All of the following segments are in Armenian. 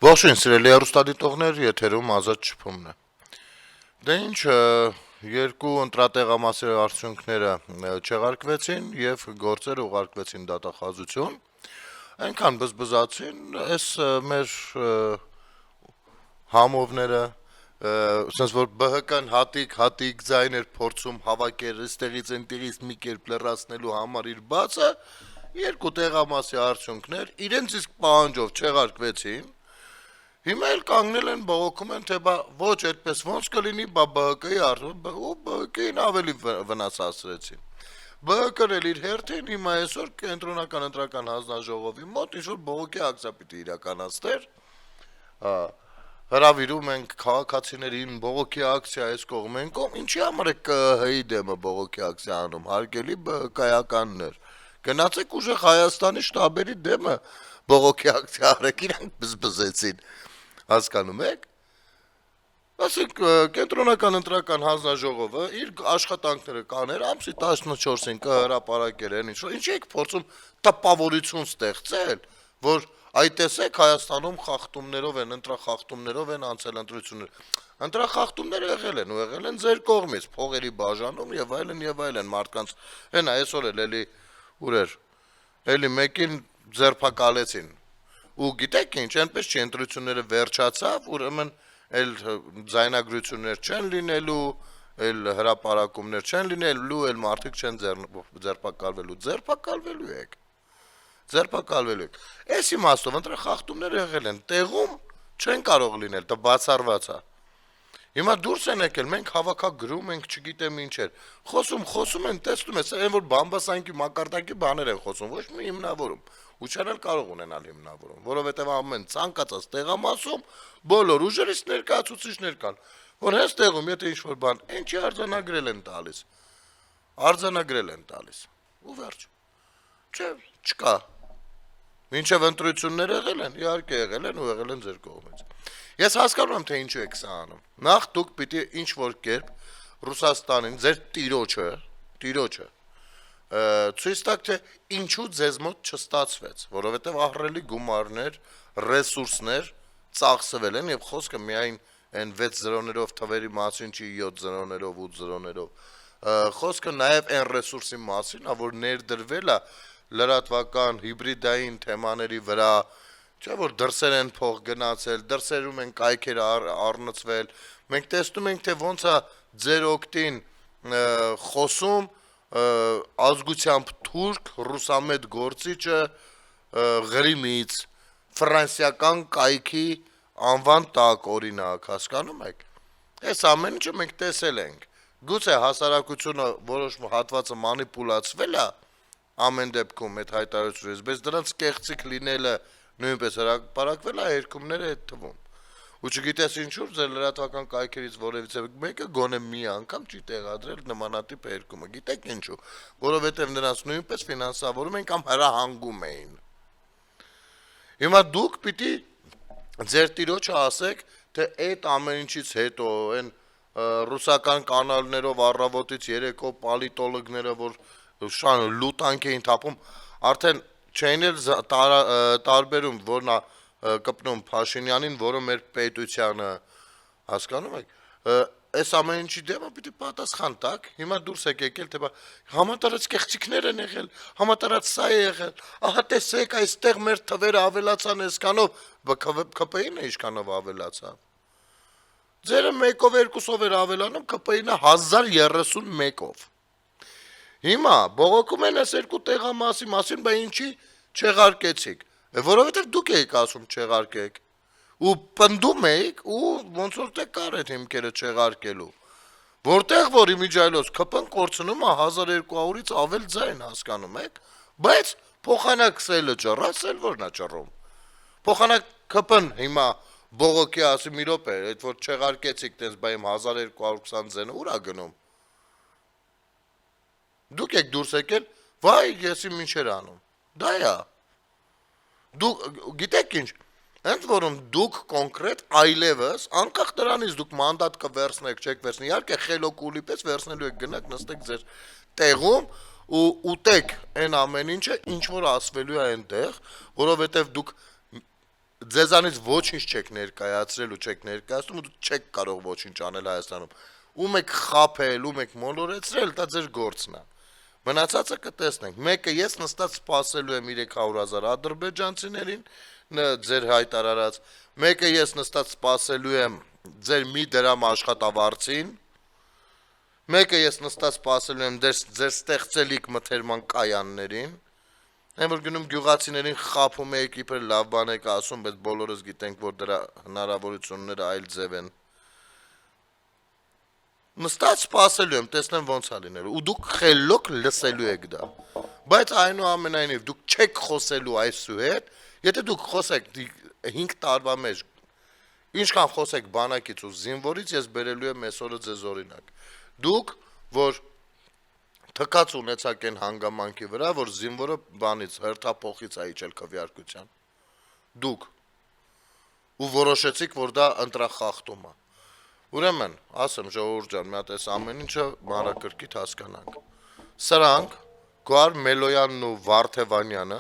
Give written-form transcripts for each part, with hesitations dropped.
Ողջույն սիրելի հեռուստադիտողներ, եթերում ազատ շփումն է։ Դե ինչ, երկու ընտրատեղամասերի արդյունքները չեղարկվեցին եւ գործերը ուղարկվեցին դատախազություն։ Այնքան բզբզացին, այս մեր համովները sense որ ԲՀԿ-ն հատիկ ձայն էր փորձում հավաքել այստեղից այնտեղից մի կերպ լրացնելու համար իր բացը, երկու տեղամասի արդյունքներ իրենց իսկ պահանջով չեղարկվեցին։ Հիմա էլ կանգնել են բողոքում են, թե բա ոչ այդպես ոնց կլինի, բա ԲՀԿ-ի ու ԲՀԿ-ին ավելի վնաս հասցրեցին։ ԲՀԿ-ն էլ իր հերթին հիմա այսօր կենտրոնական ընտրական հանձնաժողովի մոտ ինչ-որ բողոքի ակցիա պիտի իրականացներ, հրավիրում ենք քաղաքացիներին բողոքի ակցիա այս կողմ են կողմ, ինչի համար է ԿՀ-ի դեմը բողոքի ակցիա անում, հարգելի ԲՀԿ-ականներ, գնացեք ուժեղ Հայաստանի շտաբերի դեմը բողոքի ակցիա արեք, իրանք բզբզեցին, հասկանում եք։ Ասենք կենտրոնական ընտրական հանձնաժողովը իր աշխատանքները կաներ, ամսի 14-ին կհրապարակեր են ինչի եք փորձում տպավորություն ստեղծել, որ այ տեսեք Հայաստանում խախտումներով են, ընտրախախտումներով են անցել ընտրությունները։ Ընտրախախտումները եղել են ձեր կողմից, փողերի բաժանում եւ այլն մարդկանց։ Հենա այսօր էլ էլի ուր էր։ Էլի մեկին ձերբակալեցին։ Ու գիտեք ինչ, այնպես չի ընտրությունները վերջացավ, ուրեմն էլ ձայնագրություններ չեն լինելու, էլ հրապարակումներ չեն լինելու, էլ մարդիկ չեն ձերբակալվելու եք։ Այս իմաստով ընտրախախտումներ եղել են, տեղում չեն կարող լինել, դա բացառված է։ Հիմա դուրս են եկել, մենք հավաքագրում ենք, չգիտեմ ինչեր։ Խոսում են, տեսնում ես, այն որ բամբասանքի մակարդակի բաներ են խոսում, ոչ մի հիմնավորում։ Ու չեն էլ կարող ունենալ հիմնավորում, որովհետև ամեն ցանկացած տեղամասում բոլոր ուժերից ներկայացուցիչներ կան, որ հենց տեղում եթե ինչ-որ բան, ինչի արձանագրել են տալիս։ Ու վերջ։ Չէ, չկա։ Մինչև ընտրություններ եղել են, իհարկե եղել են ու եղել են ձեր կողմից։ Ես հասկանում եմ, թե ինչու եք սա անում։ Նախ դուք պիտի ինչ-որ կերպ Ռուսաստանին, ձեր տիրոջը, ցույց տաք, թե ինչու ձեզ մոտ չստացվեց, որովհետև ահռելի գումարներ, ռեսուրսներ ծախսվել են եւ խոսքը միայն այն 6 0-ներով թվերի մասին չի 7 0-ներով 8 0-ներով։ Խոսքը նաեւ այն ռեսուրսի մասին, որ ներդրվել է լրատվական հիբրիդային թեմաների վրա, չէ՞ որ դրսեր են փող գնացել, դրսերում են կայքեր առնծվել։ Մենք տեսնում ենք, թե ոնց է ձեր օգտին խոսում ազգությամբ թուրք ռուսամետ գործիչը Ղրիմից ֆրանսիական կայքի անվան տակ օրինակ, հասկանում եք։ Այս ամեն ինչը մենք տեսել ենք։ Գուցե հասարակությունը որոշ հատվածը մանիպուլացվել է ամեն դեպքում այդ հայտարարությունից, բայց դրանց կեղծիք լինելը նույնպես հրապարակվել է երկումները այդ թվում։ Ու չգիտես ինչու ձեր լրատվական կայքերից որևիցե մեկը գոնե մի անգամ չի տեղադրել նմանատիպ երկումը։ Գիտեք ինչու, որովհետև նրանց նույնպես ֆինանսավորում են կամ հրահանգում էին։ Հիմա դուք պիտի ձեր տիրոջը ասեք, թե այդ ամեն ինչից հետո այն ռուսական կանալներով առավոտից երեկո պոլիտոլոգները, որ շան լուտանք էին թափում, արդեն չէին էլ տարբերում, որն է կպնում Փաշինյանին, որը մեր պետությանը, հասկանում եք, այս ամեն ինչի դեմը պիտի պատասխան տաք, հիմա դուրս եք եկել, թե համատարած կեղծիքներ են եղել, համատարած սա է եղել, ահա տեսեք, այստեղ մեր թվերը ավելացան այսքանով, ԿՊԻ-ն է ինչքանով ավելացավ։ Ձերը 1-2-ով էր ավելանում, ԿՊԻ-ն 1031-ով։ Հիմա բողոքում են այս երկու տեղամասի մասին, բայց ինչի չեղարկեցիք, որովհետև դուք եք ասում չեղարկեք, ու պնդում եք, ու ոնց որ թե կար այդ հիմքերը չեղարկելու, որտեղ որ իմիջիայլոց ԿՊ-ն կորցնում է 1200-ից ավել ձայն, հասկանում եք, բայց փոխանակ սելը ճռած, էլ որն է ճռում, փոխանակ ԿՊ-ն հիմա բողոքի ասի մի րոպե, այդ որ չեղարկեցիք տես, բա իմ 1220 ձենը ուր է գնում։ Դուք եք դուրս եկել, վայ, ես իմ ինչեր անում, դա է, դուք գիտեք ինչ, ընդ որում դուք կոնկրետ այլևս, անկախ դրանից դուք մանդատ կվերցնեք, չեք վերցնի, իհարկե խելոք ուլի պես վերցնելու եք գնաք, նստեք ձեր տեղում ու ուտեք այն ամեն ինչը, ինչ որ ասվելու է այնտեղ, որովհետև դուք ձեզանից ոչինչ չեք ներկայացրել ու չեք ներկայացնում ու դուք չեք կարող ոչինչ անել Հայաստանում։ Ում եք խափել, ում եք մոլորեցրել, դա ձեր գործն է։ Մնացածը կտեսնենք։ Մեկը ես նստած սպասելու եմ 300,000 ադրբեջանցիներին, ձեր հայտարարած, մեկը ես նստած սպասելու եմ ձեր մի դրամ աշխատավարձին, մեկը ես նստած սպասելու եմ ձեր ստեղծելիք մթերման կայաններին, այն որ գնում գյուղացիներին խափում եք իբր լավ բան եք ասում, բայց բոլորս գիտենք, որ դրա հնարավորությունները այլ ձև են։ Նստած սպասելու եմ, տեսնեմ ոնց է լինելու, ու դուք խելոք լսելու եք դա։ Բայց այնուամենայնիվ դուք չեք խոսելու այսու հետ, եթե դուք խոսեք 5 տարվա մեջ, ինչքան խոսեք բանակից ու զինվորից, ես բերելու եմ այսօրը ձեզ օրինակ։ Դուք, որ թքած ունեցաք են հանգամանքի վրա, որ զինվորը բանից հերթափոխից է իջել քվեարկության։ Դուք ու որոշեցիք, որ դա ընտրախախտում է։ Ուրեմն, ասեմ ժողովուրդ ջան, մի հատ էս ամեն ինչը մանրակրկիտ հասկանանք։ Սրանք Գոհար Մելոյանն ու Վարդևանյանը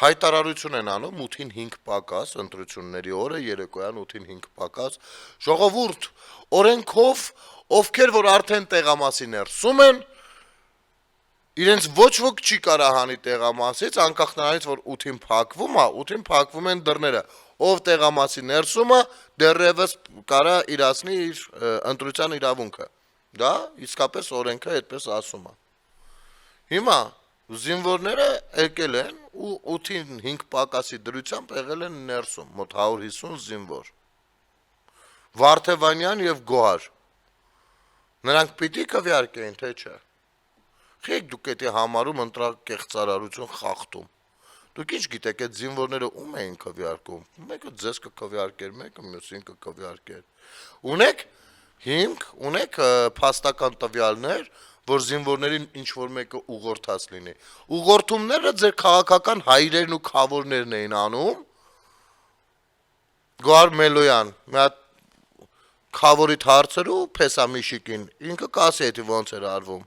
հայտարարություն են անում 8-ին 5 պակաս, ընտրությունների օրը երեկոյան 8-ին 5 պակաս, ժողովուրդ, օրենքով, ովքեր որ արդեն տեղամասի ներսում են, իրենց ոչ ոք չի կարա հանի տեղամասից, անկախ նրանից, որ 8-ին փակվում է, 8-ին փակվում են դռները, ով տեղամասի ներսում է, դեռևս կարա իրացնի իր ընտրության իրավունքը։ Դա իսկապես օրենքը այդպես ասում է։ Հիմա զինվորները եկել են ու 8-ին 5 պակասի դրությամբ եղել են ներսում, մոտ 150 զինվոր։ Վարդևանյան եւ Գոհար։ Նրանք պիտի քվեարկեին, թե չէ։ Խեք դուք էդի համարում ընտրակեղծարարություն խախտում։ Դուք ինչ գիտեք, այդ զինվորները ում էին քվեարկում։ Մեկը ձեզ կքվեարկեր, մեկը մյուսին կքվեարկեր։ Ունեք հիմք, ունեք փաստական տվյալներ, որ զինվորներին ինչ որ մեկը ուղղորդած լինի։ Ուղղորդումները ձեր քաղաքական հայրերն ու քավորներն էին անում։ Գոհար Մելոյան, մի հատ քավորիդ հարցերու Փեսամիշիկին, ինքը կասի էդի ոնց էր արվում,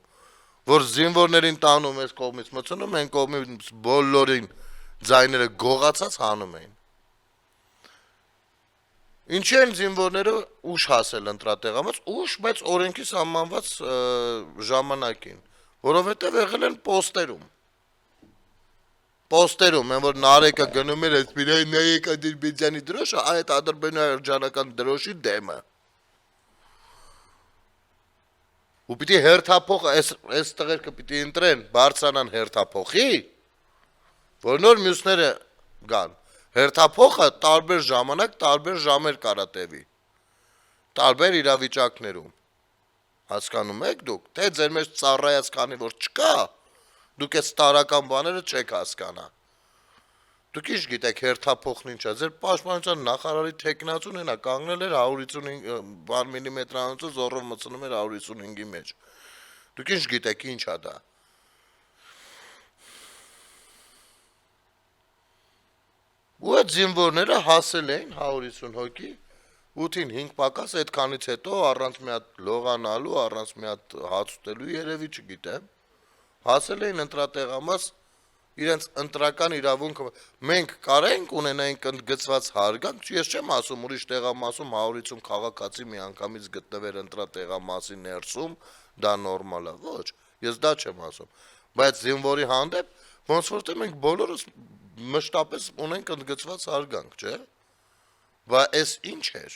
որ զինվորներին տանում ես կողմից մցնում, են կողմից բոլորին ձայները գողացած հանում էին։ Ինչի են զինվորները ուշ հասել ընտրատեղամաս, ուշ, բայց օրենքի սահմանված ժամանակին, որովհետև եղել են պոստերում, են, որ Նարեկը գնում էր այսպիսի Նարեկ Ադրբեջանի դրոշը, այդ ադրբեջանական դրոշի դեմը։ Ու պիտի հերթափոխ, այս տղերքը պիտի ընտրեն, բարձրանան հերթափոխի, որ նոր մյուսները գան։ Հերթափոխը տարբեր ժամանակ, տարբեր ժամեր կարա տևի, տարբեր իրավիճակներում, հասկանում եք դուք, թե ձեր մեջ ծառայած քանի որ չկա, դուք այս տարական բաները չեք հասկանա։ Դուք ինչ գիտեք հերթափոխն ինչա, ձեր պաշտպանության նախարարի թեկնածուն ենա կանգնել էր 155 միլիմետրանոցը զորով մցնում էր 155-ի մեջ։ Դուք ինչ գիտեք ինչա դա։ Ու այդ զինվորները հասել էին 150 հոգի, 8-ին 5 պակաս, այդքանից հետո առանց մի հատ լողանալու, առանց մի հատ հաց ուտելու երևի չգիտեմ, հասել էին ընտրատեղամաս իրենց ընտրական իրավունքը մենք կարենք ունենայինք ընդգծված հարգանք, ես չեմ ասում ուրիշ տեղամասում 150 քաղաքացի միանգամից գտնվեր ընտրատեղամասի ներսում, դա նորմալ է, ոչ, ես դա չեմ ասում, բայց զինվորի հանդեպ ոնց որ թե մենք բոլորս մշտապես ունենք ընդգծված հարգանք, չէ՞։ Բայց այս ինչ էր։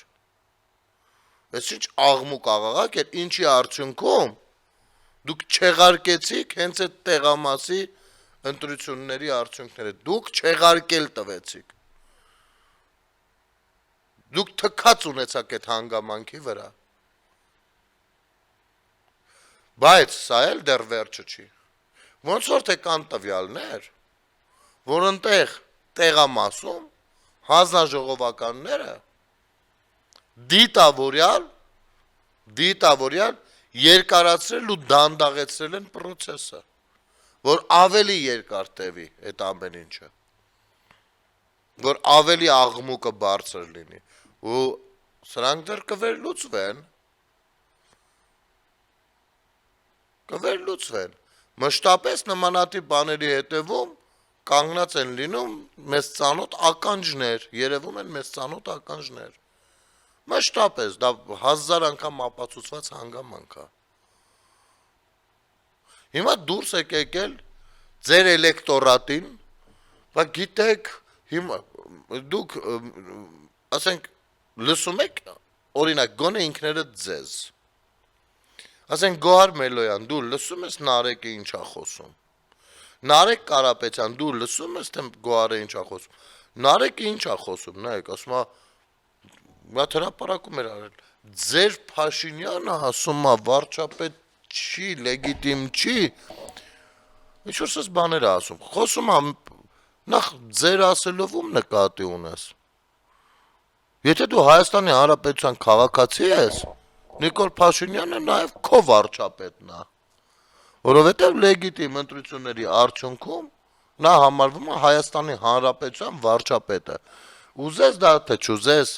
Այս ինչ աղմուկ աղաղակ էր, ինչի արդյունքում դուք չեղարկեցիք հենց այդ տեղամասի ընտրությունների արդյունքները, դուք չեղարկել տվեցիք, դուք թքած ունեցաք այդ հանգամանքի վրա, բայց սա էլ դեռ վերջը չի, ոնց որ թե կան տվյալներ, որ ընտեղ տեղամասում հանձնաժողովականները դիտավորյալ երկարացրել ու դանդաղեցրել են պրոցեսը, որ ավելի երկար տևի այդ ամեն ինչը, որ ավելի աղմուկը բարձր լինի, ու սրանք դեռ կվերլուծվեն, մշտապես նմանատիպ բաների հետևում կանգնած են լինում մեզ ծանոթ ականջներ, երևում են մեզ ծանոթ ականջներ։ Մշտապես դա 1000 անգամ ապացուցված հանգամանք է։ Հիմա դուրս եք եկել ձեր էլեկտորատին, բայց գիտեք, հիմա դուք ասենք լսում եք օրինակ գոնե ինքներդ ձեզ։ Ասենք Գոհար Մելոյան, դու լսում ես Նարեկը ինչա խոսում։ Նարեկ Կարապետյան, դու լսում ես թե Գոհարը ինչա խոսում։ Նարեկը ինչա խոսում, նայեք, ասում է Մա հրապարակում էր արել։ Ձեր Փաշինյանը ասում է վարչապետ չի, լեգիտիմ չի։ Ինչ-որ սս բաներ է ասում։ Խոսում է նախ ձեր ասելով ում նկատի ունես։ Եթե դու Հայաստանի Հանրապետության քաղաքացի ես, Նիկոլ Փաշինյանը նաև քո վարչապետն է։ Որովհետև լեգիտիմ ընտրությունների արդյունքում նա համարվում է Հայաստանի Հանրապետության վարչապետը։ Ուզես դա թե չուզես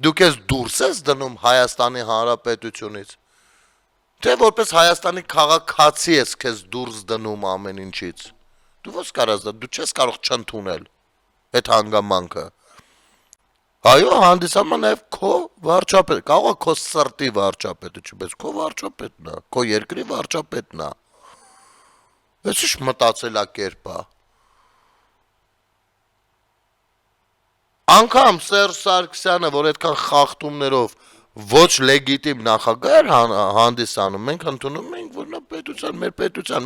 Դուք ես դուրս ես դնում Հայաստանի Հանրապետությունից, թե որպես Հայաստանի քաղաքացի ես քեզ դուրս դնում ամեն ինչից։ Դու ո՞ս կարաս դա, դու չես կարող չընդունել այդ հանգամանքը։ Այո, հանդիսանում է նաև քո վարչապետ, կարող է քո սրտի վարչապետը, չպես քո վարչապետն է, քո երկրի վարչապետն է։ Այս ինչ մտածելակերպ է։ Անգամ Սերժ Սարգսյանը, որ այդքան խախտումներով ոչ լեգիտիմ նախագահ էր հանդիսանում, մենք ընդունում ենք, որ նա պետության,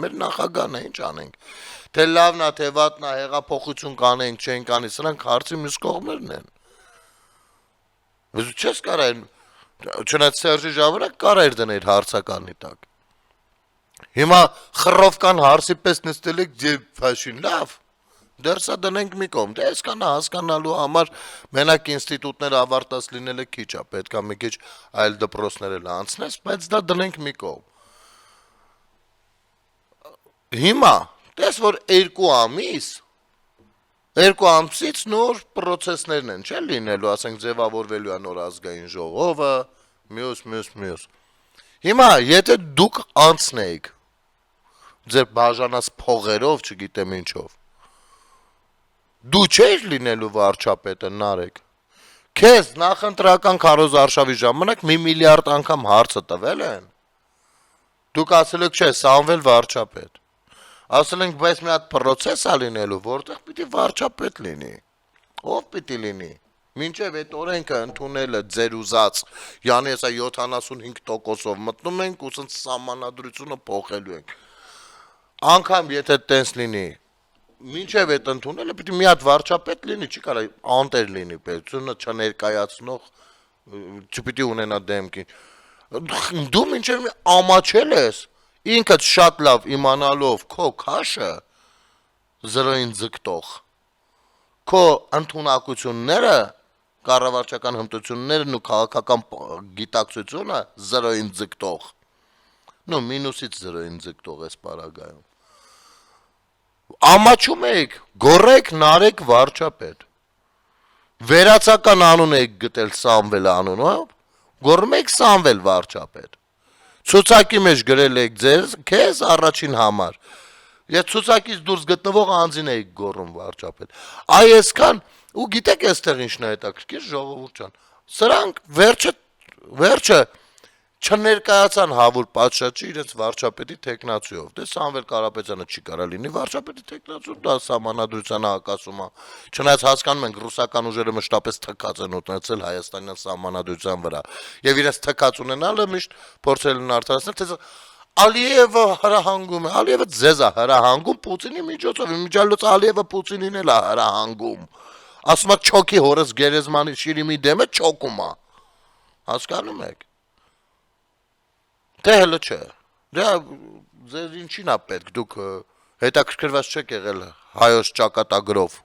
մեր նախագահն է, ինչ անենք։ Թե լավն է, թե վատն է, հեղափոխություն կանենք, չենք անի, սրանք հարցի մյուս կողմերն են։ Բայց չես կարող, չնայած Սերժի ժամանակ կարող դնել հարցականի տակ։ Հիմա խռովկան հարցի պես նստել եք ձեր Փաշին, լավ։ Դեռ սա դնենք մի կողմ, դե հասկանալու համար մենակ ինստիտուտները ավարտած լինելը քիչ է, պետք է մի քիչ այլ դպրոցներ էլ անցնես, բայց դա դնենք մի կողմ։ Հիմա, տես որ 2 ամսից նոր պրոցեսներն են, չէ՞ լինելու, ասենք ձևավորվելու է նոր ազգային ժողովը, մյուս։ Հիմա, եթե դուք անցնեիք ձեր բաժանած փողերով, չգիտեմ ինչով, դու չէիր լինելու վարչապետը, Նարեկ։ Քեզ նախընտրական քարոզարշավի ժամանակ 1 միլիարդ անգամ հարցը տվել են։ Դուք ասել եք, չէ, Սամվել վարչապետ։ Ասել ենք, բայց մի հատ պրոցես է լինելու, որտեղ պիտի վարչապետ լինի։ Ով պիտի լինի։ Մինչև այդ օրենքը ընդունելը ձեր ուզած, յանի հեսա 75%-ով մտնում ենք, ու սենց սահմանադրությունը փոխելու ենք։ Անգամ եթե տենց լինի, մինչև այդ ընդունելը պիտի մի հատ վարչապետ լինի, չի կարա անտեր լինի, պետությունը չներկայացնող, չպիտի ունենա դեմքին։ Դու մինչև ամաչել ես, ինքդ շատ լավ իմանալով քո քաշը զրոյին ձգտող, քո ընդունակությունները, կառավարչական հմտություններն ու քաղաքական գիտակցությունը զրոյին ձգտող, մինուսից զրոյին ձգտող ես պարագայում։ Ամաչում եք, գորեք Նարեկ վարչապետ։ Վերացական անուն եք գտել Սամվել անունով, գորում եք Սամվել վարչապետ։ Ցուցակի մեջ գրել եք քեզ առաջին համար։ Ես ցուցակից դուրս գտնվող անձին եք գորում վարչապետ։ Այ այսքան ու գիտեք այստեղ ինչն է հետաքրքիր ժողովուրդ ջան։ Սրանք վերջը չներկայացան հավուր պատշաճի իրենց վարչապետի տեխնացիով։ Դե Սամվել Կարապետյանը չի կարա լինի վարչապետի տեխնացիով, դա սահմանադրությանը հակասում է։ Չնայած հասկանում ենք ռուսական ուժերը մշտապես թքած են ունեցել հայաստանյան սահմանադրության վրա։ Եվ իրենց թքած ունենալը միշտ փորձել են արդարացնել, թե Ալիևը հրահանգում է, Ալիևը ձեզ է հրահանգում Պուտինի միջոցով, իմիջիալոց Ալիևը Պուտինին էլ է հրահանգում։ Ասում է չոքի հորս գերեզմանի շիրիմի դեմը չոքում է։ Հասկանում եք։ Դե հələ չէ։ Դա ձեր ինչին է պետք, դուք հետաքրքրված չեք եղել հայոց ճակատագրով,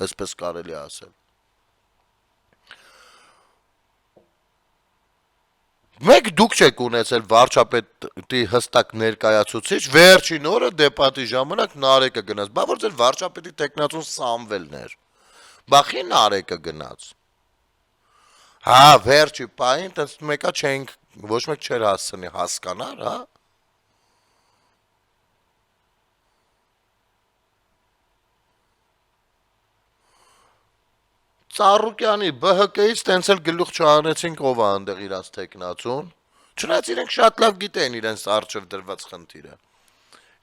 այսպես կարելի ասել։ Մեկ դուք չեք ունեցել վարչապետի հստակ ներկայացուցիչ, վերջին օրը դեպատի ժամանակ Նարեկը գնաց, բա որ ձեր վարչապետի տեխնացուն Սամվելն էր։ Բախի Նարեկը գնաց։ Հա, վերջի պահին տենց մեկա չենք, ոչ մեկ չէր հասցնի հասկանար, հա։ Ծառուկյանի ԲՀԿ-ից տենց էլ գլուխ չհանեցին ով է այնտեղ իրաց տեխնացուն։ Չնայած իրենք շատ լավ գիտեն իրենց արժև դրված խնդիրը։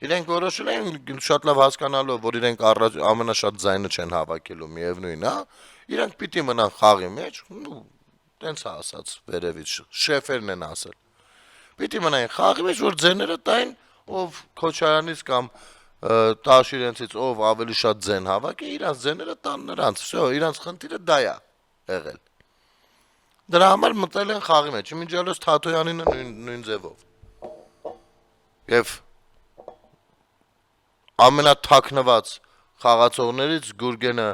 Իրենք որոշել են շատ լավ հասկանալով, որ իրենք ամենաշատ ձայնը չեն հավաքելու միևնույն, հա, իրենք պիտի մնան խաղի մեջ, ու տենց է ասած վերևից շեֆերն են ասել։ Պիտի մնային խաղի մեջ, որ ձեները տային, ով Քոչարյանից կամ տաշ իրենցից ով ավելի շատ ձեն հավաքի, իրանց ձեները տան նրանց, всё, իրանց խնդիրը դա է եղել։ Դրա համար մտել են խաղի մեջ, իմիջիալոց Թաթոյանինը նույն ձևով։ Եվ ամենաթաքնված խաղացողներից Գուրգենը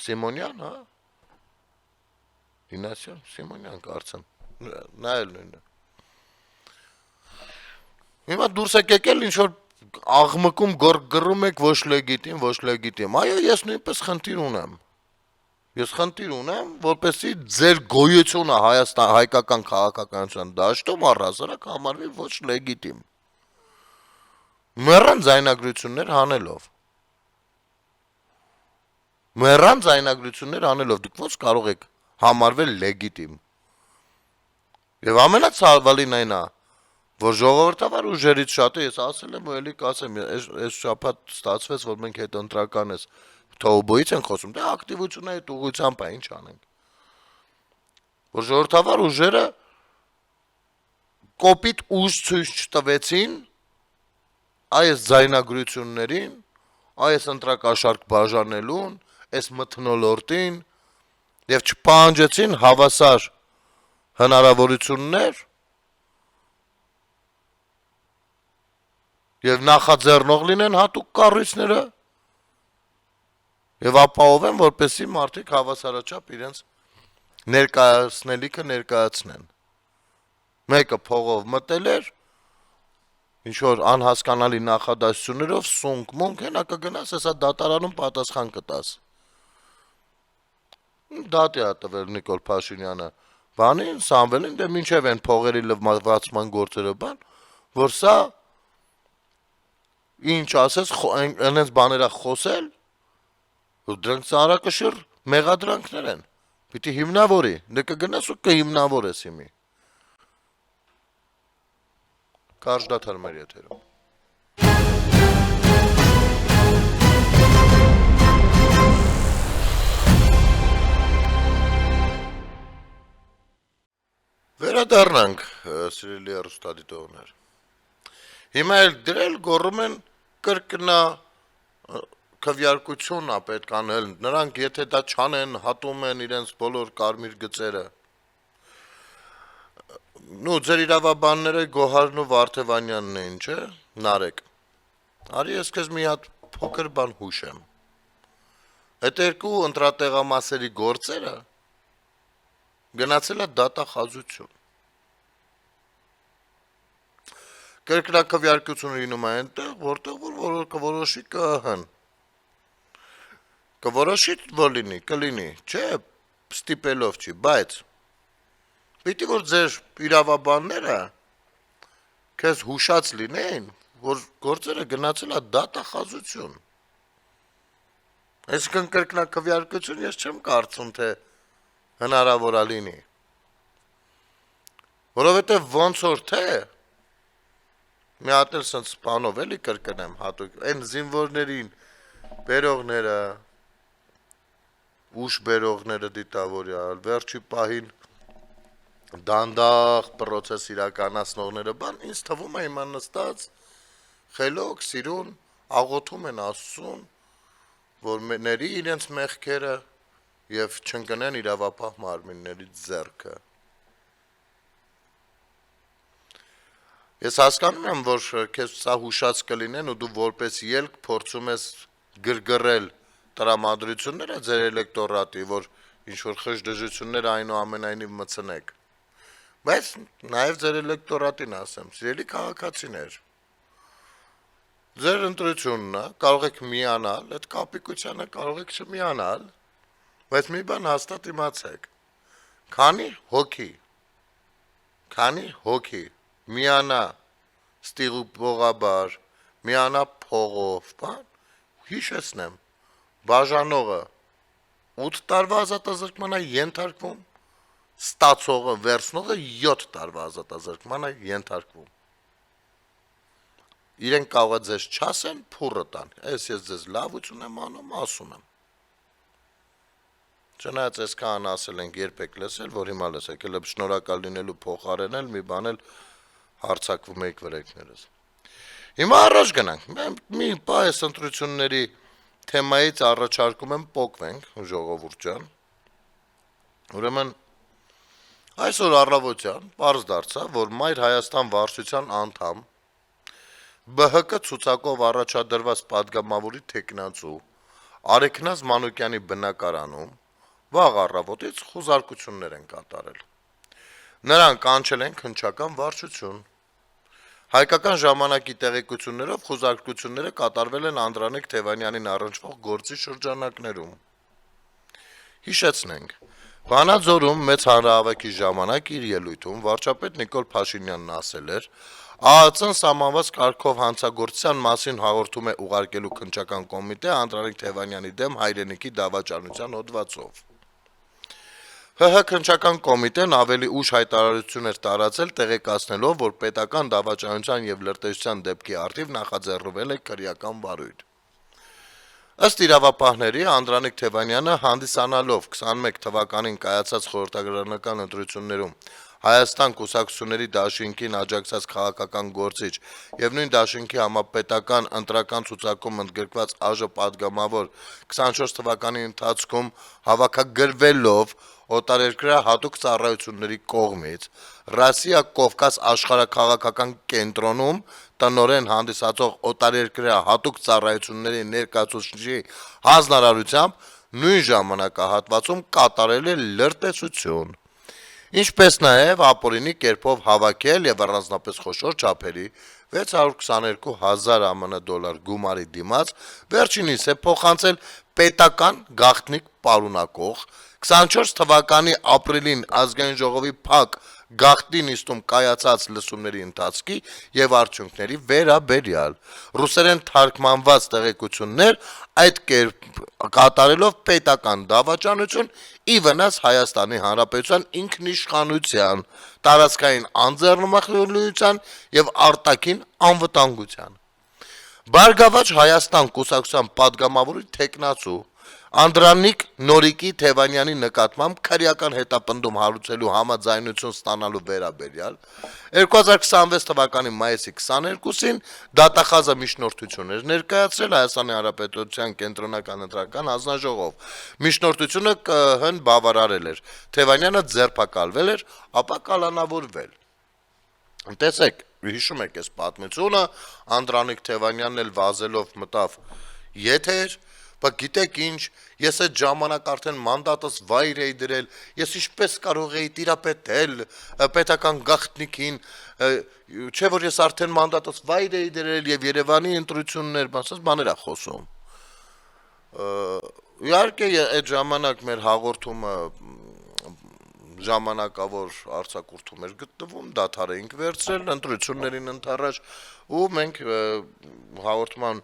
Սիմոնյան, հա։ Ինասյան Սիմոնյան կարծեմ։ Նա էլ նույնը։ Հիմա դուրս եք եկել ինչ որ աղմկում գրում եք ոչ լեգիտիմ։ Այո, ես նույնպես խնդիր ունեմ։ Ես խնդիր ունեմ, որպեսզի ձեր գոյությունը հայկական քաղաքականության դաշտում առհասարակ համարվի ոչ լեգիտիմ։ Մեռան ձայնագրություններ հանելով։ Դուք ո՞նց կարող եք համարվել լեգիտիմ։ Եվ ամենացավալին այն է, որ ժողովրդավար ուժերից շատը, ես ասել եմ ու էլի կասեմ, այս շաբաթ ստացվեց, որ մենք հետ ընտրական ես թոուբոյից են խոսում, դե ակտիվությունը այդ ուղղությամբ է, ինչ անենք։ Որ ժողովրդավար ուժերը կոպիտ ուժ ցույց չտվեցին այս ձայնագրություններին, այս ընտրակաշարք բաժանելուն, այս մթնոլորտին եւ չպահանջեցին հավասար հնարավորություններ եւ նախաձեռնող լինեն հատուկ կառույցները եւ ապահովեն, որպեսզի մարդիկ հավասարաչափ իրենց ներկայացնելիքը ներկայացնեն։ Մեկը փողով մտել էր, ինչ որ անհասկանալի նախադասություններով սունկ-մունկ, հենա կգնաս, հեսա դատարանում պատասխան կտաս։ Դատի է տվել Նիկոլ Փաշինյանը բանին, Սամվելին, դե մինչև են փողերի լվացման գործերը բան, որ սա ինչ ասես, այնպես բաներ է խոսել, որ դրանք ծանրակշիռ մեղադրանքներ են։ Պիտի հիմնավորի, դե կգնաս ու կհիմնավորես հիմի։ Կարճ դադար մեր եթերում։ Վերադառնանք, սիրելի հեռուստադիտողներ։ Հիմա էլ դրել գոռում են կրկնա քվեարկություն է պետք անել, նրանք եթե դա չանեն, հատում են իրենց բոլոր կարմիր գծերը։ Նու ձեր իրավաբանները Գոհարն ու Վարդևանյանն էին, չէ՞, Նարեկ։ Արի ես քեզ մի հատ փոքր բան հուշեմ։ Այդ երկու ընտրատեղամասերի գործերը գնացել է դատախազություն։ Կրկնակվեարկությունը լինում է այնտեղ, որտեղ որ կորոշի ԿԸՀ-ն։ Կորոշի որ լինի, կլինի, չէ, ստիպելով չի, բայց պիտի որ ձեր իրավաբանները քեզ հուշած լինեին, որ գործերը գնացել է դատախազություն։ Այսինքն կրկնակվեարկություն ես չեմ կարծում, թե հնարավոր է լինի։ Որովհետև ոնց որ թե մի հատ էլ սենց բանով էլի կրկնեմ հատուկ, այն զինվորներին, բերողները, ուժ բերողները դիտավորյալ, վերջի պահին դանդաղ պրոցես իրականացնողները բան, ինձ թվում է հիմա նստած խելոք, սիրուն, աղոթում են Աստծուն, որ ների իրենց մեղքերը եւ չընկնեն իրավապահ մարմինների ձեռքը։ Ես հասկանում եմ, որ քեզ սա հուշած կլինեն ու դու որպես ելք փորձում ես գրգռել տրամադրությունները ձեր էլեկտորատի, որ ինչ-որ խժդժություններ այնուամենայնիվ մտցնեք։ Բայց նաև ձեր էլեկտորատին ասեմ, սիրելի քաղաքացիներ, ձեր ընտրությունն է, կարող եք միանալ, այդ կապիկությանը կարող եք չմիանալ, բայց մի բան հաստատ իմացեք, քանի հոգի միանա ստիղուպողաբար, միանա փողով, բան, հիշեցնեմ, բաժանողը 8 տարվա ազատազրկման է ենթարկվում, ստացողը վերցնողը 7 տարվա ազատազրկման է ենթարկվում։ Իրենք կարող է ձեզ չասեն, փուրը տան։ Ես ձեզ լավություն եմ անում, ասում եմ։ Չնայած այսքան ասել ենք երբեք լսել, որ հիմա լսեք, էլ շնորհակալ լինելու փոխարեն էլ մի բան էլ հարցակվում եք վրեքներս։ Հիմա առաջ գնանք։ Մի պայս ընտրությունների թեմայից առաջարկում եմ պոկվենք, ժողովուրդ ջան։ Ուրեմն այսօր առավոտյան պարզ դարձավ, որ Մայր Հայաստան վարչության անդամ ԲՀԿ ցուցակով առաջադրված падգամավորի տեխնացու Արեքնազ Մանուկյանի բնակարանում վաղ առավոտից խուզարկություններ են կատարել։ Նրան կանչել են քննչական վարչություն։ Հայկական ժամանակի տեղեկություններով խուզարկությունները կատարվել են Անդրանիկ Թևանյանին առնչվող գործի շրջանակներում։ Հիշեցնենք, Վանաձորում մեծ հանրահավաքի ժամանակ իր ելույթում վարչապետ Նիկոլ Փաշինյանն ասել էր. ԱԱԾ-ն սահմանված կարգով հանցագործության մասին հաղորդում է ուղարկելու քննչական կոմիտե Անդրանիկ Թևանյանի դեմ հայրենիքի դավաճանության հոդվածով։ ՀՀ քննչական կոմիտեն ավելի ուշ հայտարարություն էր տարածել, տեղեկացնելով, որ պետական դավաճանության եւ լրտեսության դեպքի առթիվ նախաձեռնվել է քրեական վարույթ։ Ըստ իրավապահների Անդրանիկ Թևանյանը հանդիսանալով 21 թվականին կայացած խորհրդարանական ընտրություններում Հայաստան կուսակցությունների դաշինքին աջակցած քաղաքական գործիչ եւ նույն դաշինքի համապետական ընտրական ցուցակում ընդգրկված ԱԺ падգամավոր 24 թվականի ընթացքում հավաքագրվելով օտարերկրյա հատուկ ծառայությունների կողմից Ռասիա Կովկաս աշխարհաքաղաքական կենտրոնում տնօրեն հանդիսացող օտարերկրյա հատուկ ծառայությունների ներկայացուցիչի հանձնարարությամբ նույն ժամանակահատվածում կատարել է լրտեսություն, ինչպես նաև ապօրինի կերպով հավաքել եւ առանձնապես խոշոր չափերի 622,000 ԱՄՆ դոլար գումարի դիմաց վերջինիս է փոխանցել պետական գաղտնիք պարունակող 24 թվականի ապրիլին ազգային ժողովի փակ գաղտնի նիստում կայացած լսումների ընթացքի եւ արդյունքների վերաբերյալ ռուսերեն թարգմանված տեղեկություններ այդ կերպ կատարելով պետական դավաճանություն ի վնաս Հայաստանի Հանրապետության ինքնիշխանության, տարածքային անձեռնմխելիության եւ արտաքին անվտանգության։ Բարգավաճ Հայաստան կուսակցության падգամավորի տեխնացու Անդրանիկ Նորիկի Թևանյանի նկատմամբ քրեական հետապնդում հարուցելու համաձայնություն ստանալու վերաբերյալ 2026 թվականի մայիսի 22-ին դատախազը միջնորդություններ ներկայացրել Հայաստանի Հանրապետության կենտրոնական ընտրական հանձնաժողով։ Միջնորդությունը ԿԸՀ-ն բավարարել էր, Թևանյանը ձերբակալվել էր, ապա կալանավորվել։ Տեսեք, հիշում եք այս պատմությունը, Անդրանիկ Թևանյանն էլ վազելով մտավ եթեր, բայց գիտեք ինչ, ես այդ ժամանակ արդեն մանդատս վայր էի դրել, ես ինչպես կարող էի տիրապետել պետական գաղտնիքին, չէ որ ես արդեն մանդատս վայր էի դրել եւ Երևանի ընտրություններ, բաներ է խոսում։ Իհարկե այդ ժամանակ մեր հաղորդումը ժամանակավոր արձակուրդում էր գտնվում, դադար էինք վերցրել ընտրություններին ընդառաջ ու մենք հաղորդման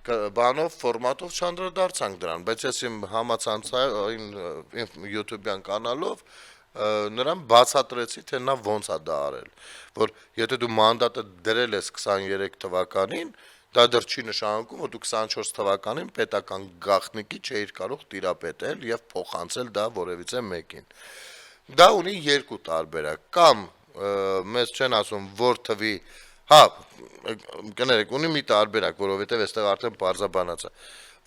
բանով ֆորմատով չանդրադարձանք դրան, բայց ես իմ համացանցային YouTube-յան կանալով նրան բացատրեցի, թե նա ոնց է դա արել, որ եթե դու մանդատը դրել ես 23 թվականին, դա դեռ չի նշանակում, որ դու 24 թվականին պետական գաղտնիքի չէիր կարող տիրապետել եւ փոխանցել դա որևիցե մեկին։ Դա ունի երկու տարբերակ, կամ մեզ չեն ասում, որ թվի, հա, կներեք, ունի մի տարբերակ, որովհետև այստեղ արդեն պարզաբանած է,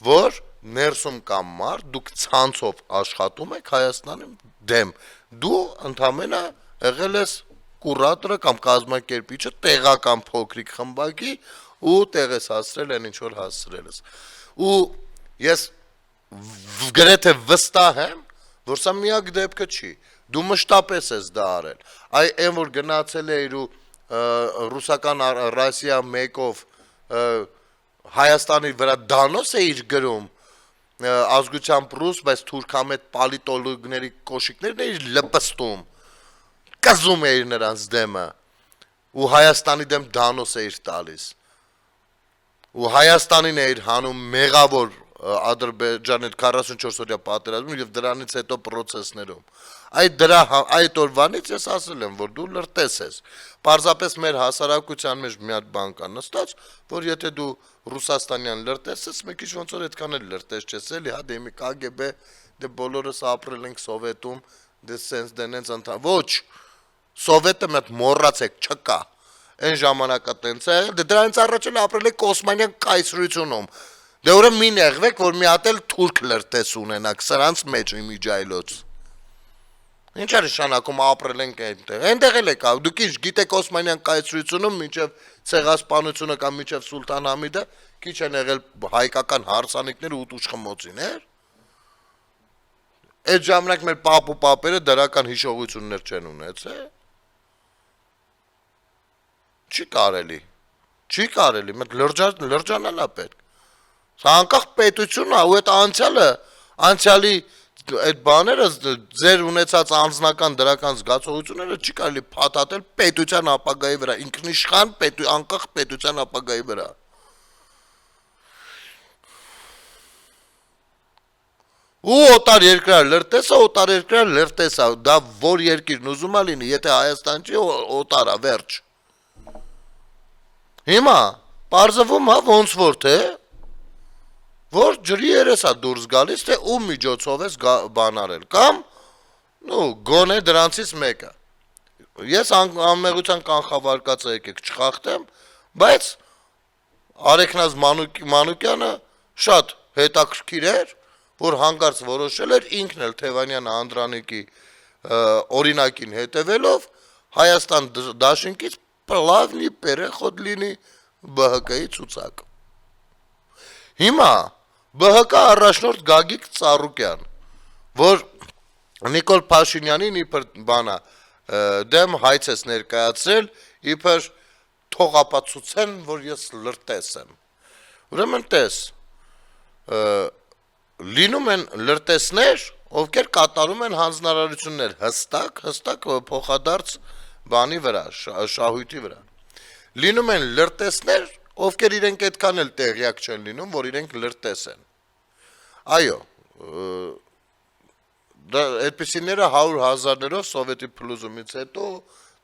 որ ներսում կամ մարդ, դուք ցանցով աշխատում եք Հայաստանի դեմ, դու ընդամենը եղել ես կուրատորը կամ կազմակերպիչը տեղական փոքրիկ խմբակի ու տեղ ես հասցրել են ինչ որ հասցրել ես։ Ու ես գրեթե վստահ եմ, որ սա միակ դեպքը չի։ Դու մշտապես ես դա արել։ Այ այն որ գնացել էիր ու ռուսական Ռասիա մեկով Հայաստանի վրա դանոս էիր գրում ազգությամբ ռուս, բայց թուրքամետ պոլիտոլոգների կոշիկներն էիր լպստում, կզում էիր նրանց դեմը ու Հայաստանի դեմ դանոս էիր տալիս։ Ու Հայաստանին էիր հանում մեղավոր Ադրբեջանի 44 օրյա պատերազմում եւ դրանից հետո process-ներում։ Այդ օրվանից ես ասել եմ, որ դու լրտես ես։ Պարզապես մեր հասարակության մեջ մի հատ բան կա նստած, որ եթե դու ռուսաստանյան լրտես ես, մի քիչ ոնց որ այդքան էլ լրտես չես էլի, հա դե մի KGB, դե բոլորս ապրել ենք Սովետում, դե sense դենենց ընթա։ Ոչ, Սովետը մեկ մոռացեք, չկա։ Այն ժամանակա տենց է, դե դրանից առաջ էլ ապրել եք Օսմանյան կայսրությունում։ Դե ուրեմն մի նեղվեք, որ մի հատ էլ թուրք լրտես ունենաք, սրանց մեջ իմիջայլոց։ Ինչ է նշանակում ապրել ենք այնտեղ։ Այնտեղ էլ եկա, դուք ինչ գիտեք Օսմանյան կայսրությունում մինչև ցեղասպանությունը կամ մինչև Սուլտան Համիդը քիչ են եղել հայկական հարսանիքներ ու ուտուշ-խմոցիներ։ Այդ ժամանակ մեր պապ ու պապերը դրական հիշողություններ չեն ունեցել։ Չի կարելի, մեկ լրջանալա պետք։ Սա անկախ պետությունն է, ու այդ անցյալի այդ բաները ձեր ունեցած անձնական դրական զգացողությունները չի կարելի փաթաթել պետության ապագայի վրա, ինքնիշխան անկախ պետության ապագայի վրա։ Ու օտար երկրար լրտեսա, դա որ երկիրն ուզում է լինի, եթե Հայաստան չի, օտար է, վերջ։ Հիմա, պարզվում է ոնց որ թե, որ ջրի երես է դուրս գալիս, թե ում միջոցով ես բան արել, կամ, գոնե դրանցից մեկը։ Ես անմեղության կանխավարկածը եկեք չխախտեմ, բայց Արեքնազ Մանուկյանը շատ հետաքրքիր էր, որ հանկարծ որոշել էր ինքն էլ Թևանյան Անդրանիկի օրինակին հետևելով Հայաստան դաշինքից պլավնի պերեխոդ լինի ԲՀԿ-ի ցուցակ։ Հիմա ԲՀԿ առաջնորդ Գագիկ Ծառուկյան, որ Նիկոլ Փաշինյանին իբր բանա դեմ հայց ես ներկայացրել, իբր թողապացուցեն, որ ես լրտես եմ։ Ուրեմն տես, լինում են լրտեսներ, ովքեր կատարում են հանձնարարություններ հստակ փոխադարձ բանի վրա, շահույթի վրա։ Լինում են լրտեսներ, ովքեր իրենք այդքան էլ տեղյակ չեն լինում, որ իրենք լրտես են։ Այո, այդպիսիները 100,000-ներով Սովետի փլուզումից հետո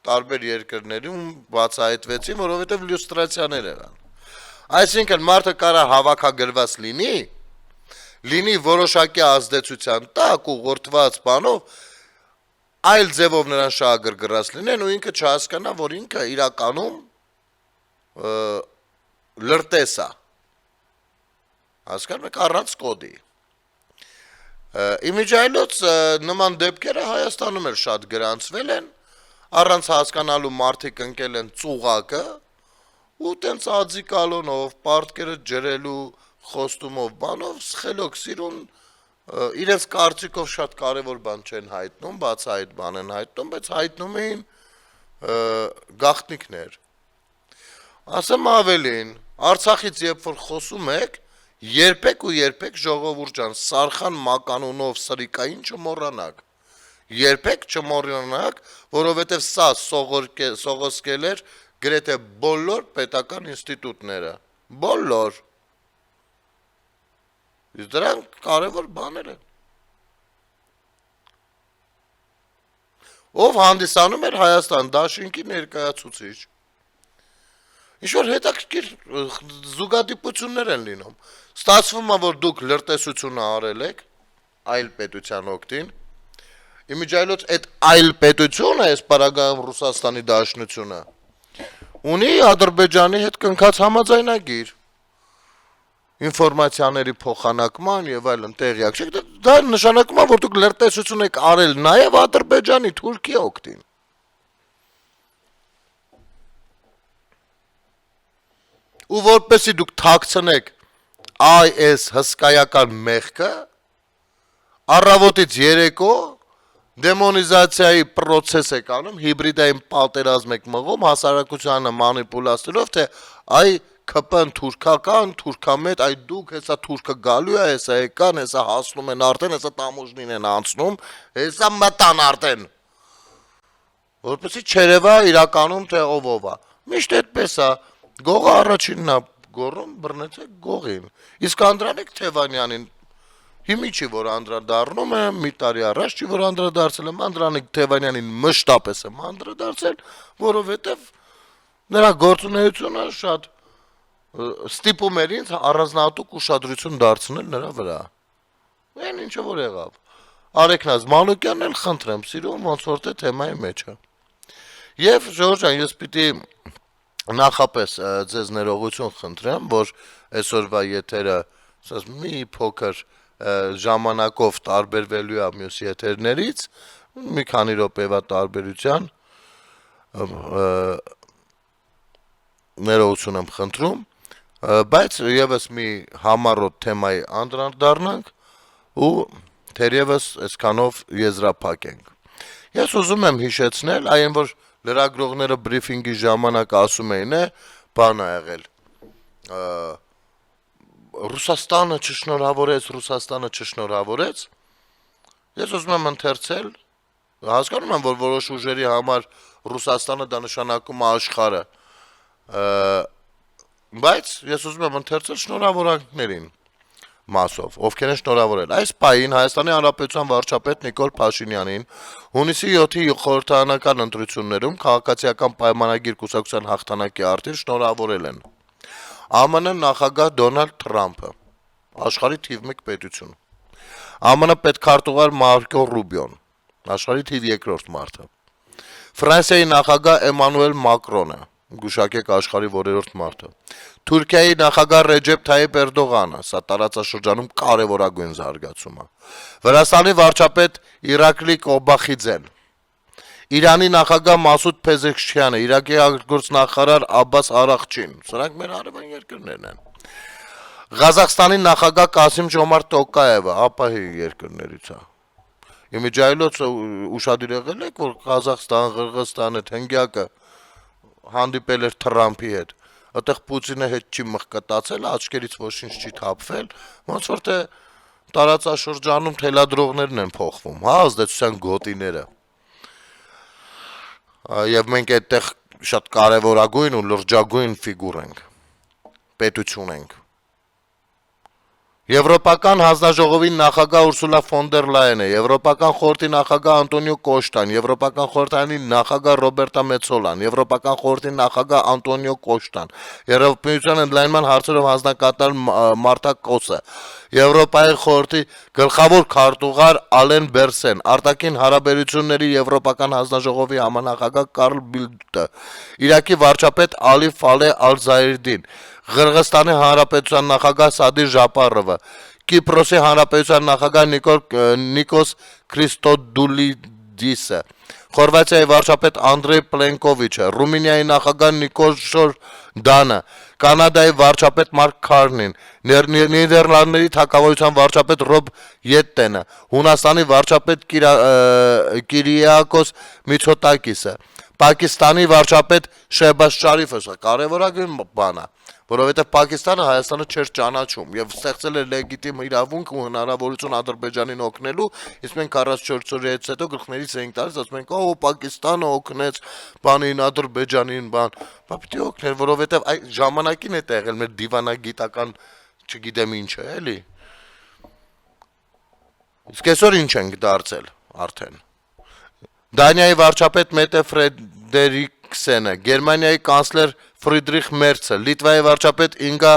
տարբեր երկրներում բացահայտվեցին, որովհետև լյուստրացիաներ եղան։ Այսինքն մարդը կարա հավաքագրված լինի որոշակի ազդեցության տակ ուղղորդված բանով, այլ ձևով նրան շահագրգռած լինեն ու ինքը չհասկանա, որ ինքը իրականում լրտես է։ Հասկանում եք, առանց կոդի։ Իմիջայլոց նման դեպքերը Հայաստանում էլ շատ գրանցվել են, առանց հասկանալու մարդիկ ընկել են ծուղակը ու տենց ածիկալոնով, պարտքերը ջրելու խոստումով բանով սխելոք սիրուն իրենց կարծիքով շատ կարևոր բան չեն հայտնում, բաց այդ բան են հայտնում, բայց հայտնում էին գաղտնիքներ։ Ասեմ ավելին, Արցախից երբ որ խոսում եք, երբեք ժողովուրդ ջան, Սարխան Մականունով սրիկային չմոռանաք։ Երբեք չմոռանաք, որովհետև սա սողոսկել էր գրեթե բոլոր պետական ինստիտուտները։ Բոլոր։ Իսկ դրանք կարևոր բաներ են։ Ով հանդիսանում էր Հայաստան դաշինքի ներկայացուցիչ։ Ինչ-որ հետաքրքիր զուգադիպություններ են լինում։ Ստացվում է, որ դուք լրտեսությունը արել եք այլ պետության օգտին, իմիջայլոց այդ այլ պետությունը, այս պարագայում Ռուսաստանի Դաշնությունը, ունի Ադրբեջանի հետ կնքած համաձայնագիր, ինֆորմացիաների փոխանակման եւ այլն տեղյակ չեք, դա նշանակում է, որ դուք լրտեսություն եք արել նաեւ Ադրբեջանի Թուրքիա օգտին։ Ու որպեսի դուք թաքցնեք այս հսկայական մեղքը, առավոտից երեկո դեմոնիզացիայի պրոցես եք անում, հիբրիդային պատերազմ եք մղում, հասարակությանը մանիպուլացնելով, թե այ ԿՊ-ն թուրքական, թուրքամետ, այ դուք հեսա թուրքը գալու է, հեսա եկան, հեսա հասնում են արդեն, հեսա տամոժնին են անցնում, հեսա մտան արդեն։ Որպեսի չերևա իրականում, թե ով է։ Միշտ այդպես է, գողը առաջինն է, գոռում բռնեցեք գողին։ Իսկ Անդրանիկ Թևանյանին հիմի չի որ անդրադառնում է, մի տարի առաջ չի որ անդրադարձել եմ, Անդրանիկ Թևանյանին մշտապես եմ անդրադարձել, որովհետև նրա գործունեությունը շատ ստիպում էր ինձ առանձնահատուկ ուշադրություն դարձնել նրա վրա։ Այն ինչը որ եղավ։ Արեգնազ Մանուկյանն էլ խնդրեմ, սիրում ոնց որ թե թեմայի մեջ է։ Եվ Ժորժ ջան, ես պիտի նախապես ձեզ ներողություն խնդրեմ, որ այսօրվա եթերը ասես մի փոքր ժամանակով տարբերվելու է մյուս եթերներից, մի քանի րոպեվա տարբերության ներողություն եմ խնդրում, բայց եւս մի համառոտ թեմայի անդրադառնանք ու թերևս այսքանով եզրափակենք։ Ես ուզում եմ հիշեցնել, այն որ լրագրողները բրիֆինգի ժամանակ ասում էին բան ա եղել, Ռուսաստանը չշնորհավորեց, ես ուզում եմ ընթերցել, հասկանում եմ, որ որոշ ուժերի համար Ռուսաստանը դա նշանակում է աշխարհը, բայց ես ուզում եմ ընթերցել շնորհավորանքներին մասով, ովքեր են շնորհավորել։ Այս պահին Հայաստանի Հանրապետության վարչապետ Նիկոլ Փաշինյանին հունիսի 7-ի խորհրդարանական ընտրություններում քաղաքացիական պայմանագիր կուսակցության հաղթանակի արդիվ շնորհավորել են ԱՄՆ նախագահ Դոնալդ Թրամփը, աշխարհի թիվ 1 պետություն, ԱՄՆ պետքարտուղար Մարկո Ռուբիոն, աշխարհի թիվ 2-րդ մարդը, Ֆրանսիայի նախագահ Էմանուել Մակրոնը, գուշակեք աշխարհի որերորդ մարդը, Թուրքիայի նախագահ Ռեջեփ Թայիփ Էրդողանը, սա տարածաշրջանում կարևորագույն զարգացում է, Վրաստանի վարչապետ Իրակլի Կոբախիձեն, Իրանի նախագահ Մասուդ Փեզեքշյանը, Իրաքի արտգործնախարար Աբբաս Արաղչին, սրանք մեր հարևան երկրներն են, Ղազախստանի նախագահ Կասիմ Ջոմարտ Տոկաևը, ԱՊՀ երկրներից է, Իմիջայլոց ուշադիր եղել եք, որ Ղազախստան, Ղրղստանը, Թենգյակը հանդիպել էր Թրամփի հետ, այդտեղ Պուտինը հետ չի մղկտացել, աչքերից ոչինչ չի թափվել, ոնց որ թե տարածաշրջանում թելադրողներն են փոխվում, հա, ազդեցության գոտիները։ Եվ մենք այդտեղ շատ կարևորագույն ու լրջագույն ֆիգուր ենք, պետություն ենք։ Եվրոպական հանձնաժողովի նախագահ Ուրսուլա ֆոն դեր Լայենը, Եվրոպական խորհրդի նախագահ Անտոնիո Կոշտան, Եվրոպական խորհրդարանի նախագահ Ռոբերտա Մեցոլան, Եվրոպական խորհրդի նախագահ Անտոնիո Կոշտան, Եվրոպական ընդլայնման հարցերով հանձնակատար Մարտա Կոսը, Եվրոպայի խորհրդի գլխավոր քարտուղար Ալեն Բերսեն, Արտաքին հարաբերությունների Եվրոպական հանձնաժողովի համանախագահ Կարլ Բիլդը, Իրաքի վարչապետ Ալի Ֆալե Ալ-Զայրդին, Ղրղստանի հանրապետության նախագահ Սադիր Ժապարովը, Կիպրոսի հանրապետության նախագահ Նիկոս Քրիստոդուլիդիսը, Խորվաթիայի վարչապետ Անդրեյ Պլենկովիչը, Ռումինիայի նախագահ Նիկոշոր Դանը, Կանադայի վարչապետ Մարկ Քարնին, Նիդերլանդների թագավորության վարչապետ Ռոբ Յետտենը, Հունաստանի վարչապետ Կիրիակոս Միցոտակիսը, Պակիստանի վարչապետ Շեհբազ Շարիֆը, սա կարևորագույն բան է, որովհետև Պակիստանը Հայաստանը չէր ճանաչում եւ ստեղծել էր լեգիտիմ իրավունք ու հնարավորություն Ադրբեջանին օգնելու, իսկ մենք 44 օրից հետո գլխներից էինք տալիս, ասում ենք, օ, Պակիստանը օգնեց բանին Ադրբեջանին, բան, բա պիտի օգներ, որովհետև այդ ժամանակին է եղել մեր դիվանագիտական, չգիտեմ ինչը, էլի։ Իսկ այսօր ինչ ենք դարձել արդեն։ Դանիայի վարչապետ Մետե Ֆրեդերիկսենը, Գերմանիայի կանցլեր Ֆրիդրիխ Մերցը, Լիտվայի վարչապետ Ինգա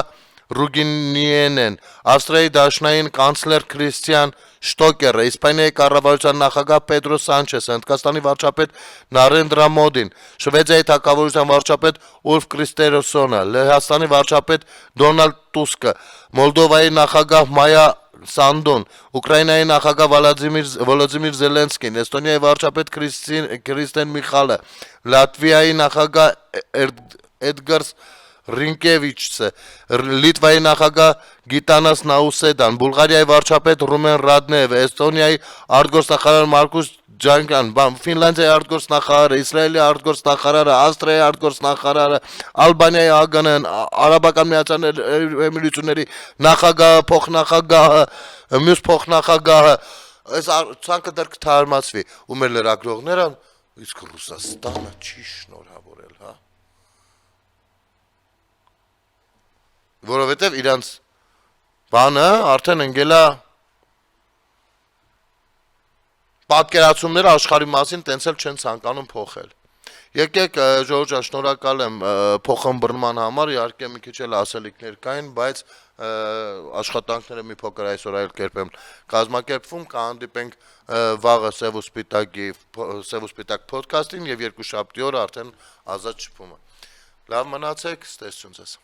Ռուգինիենեն, Ավստրիայի դաշնային կանցլեր Քրիստիան Շտոկերը, Իսպանիայի կառավարության նախագահ Պեդրո Սանչեսը, Հնդկաստանի վարչապետ Նարենդրա Մոդին, Շվեդիայի թագավորության վարչապետ Ուլֆ Կրիստերսոնը, Լեհաստանի վարչապետ Դոնալդ Տուսկը, Մոլդովայի նախագահ Մայա Սանդոն, Ուկրաինայի նախագահ Վոլոդիմիր Զելենսկին, Էստոնիայի վարչապետ Քրիստեն Միխալը, Լատվիայի նախագահ Էդգարս Ռինկևիչը, Լիտվայի նախագահ Գիտանաս Նաուսեդան, Բուլղարիայի վարչապետ Ռումեն Ռադնևը, Էստոնիայի արտգործնախարար Մարկուս Ջանգան, Ֆինլանդիայի արտգործնախարարը, Իսրայելի արտգործնախարարը, Ավստրիայի արտգործնախարարը, Ալբանիայի ԱԳՆ-ն, Արաբական Միացյալ Էմիրությունների նախագահը, փոխնախագահը, մյուս փոխնախագահը, այս ցանկը դեռ կթարմացվի, ու մեր լրագրողները, իսկ Ռուսաստանը չի շնորհավորել, հա։ որովհետեւ իրանց բանը արդեն ընկելա պատկերացումները աշխարհի մասին տենց էլ չեն ցանկանում փոխել։ Եկեք Ժորժ ջան, շնորհակալ եմ փոխըմբռնման համար, իհարկե մի քիչ էլ ասելիքներ կային, բայց աշխատանքները մի փոքր այսօր այլ կերպ եմ կազմակերպվում, կհանդիպենք վաղը Սև ու Սպիտակ podcast-ին եւ երկուշաբթի օրը արդեն ազատ շփումը։ Լավ մնացեք, ստեսություն ձեզ։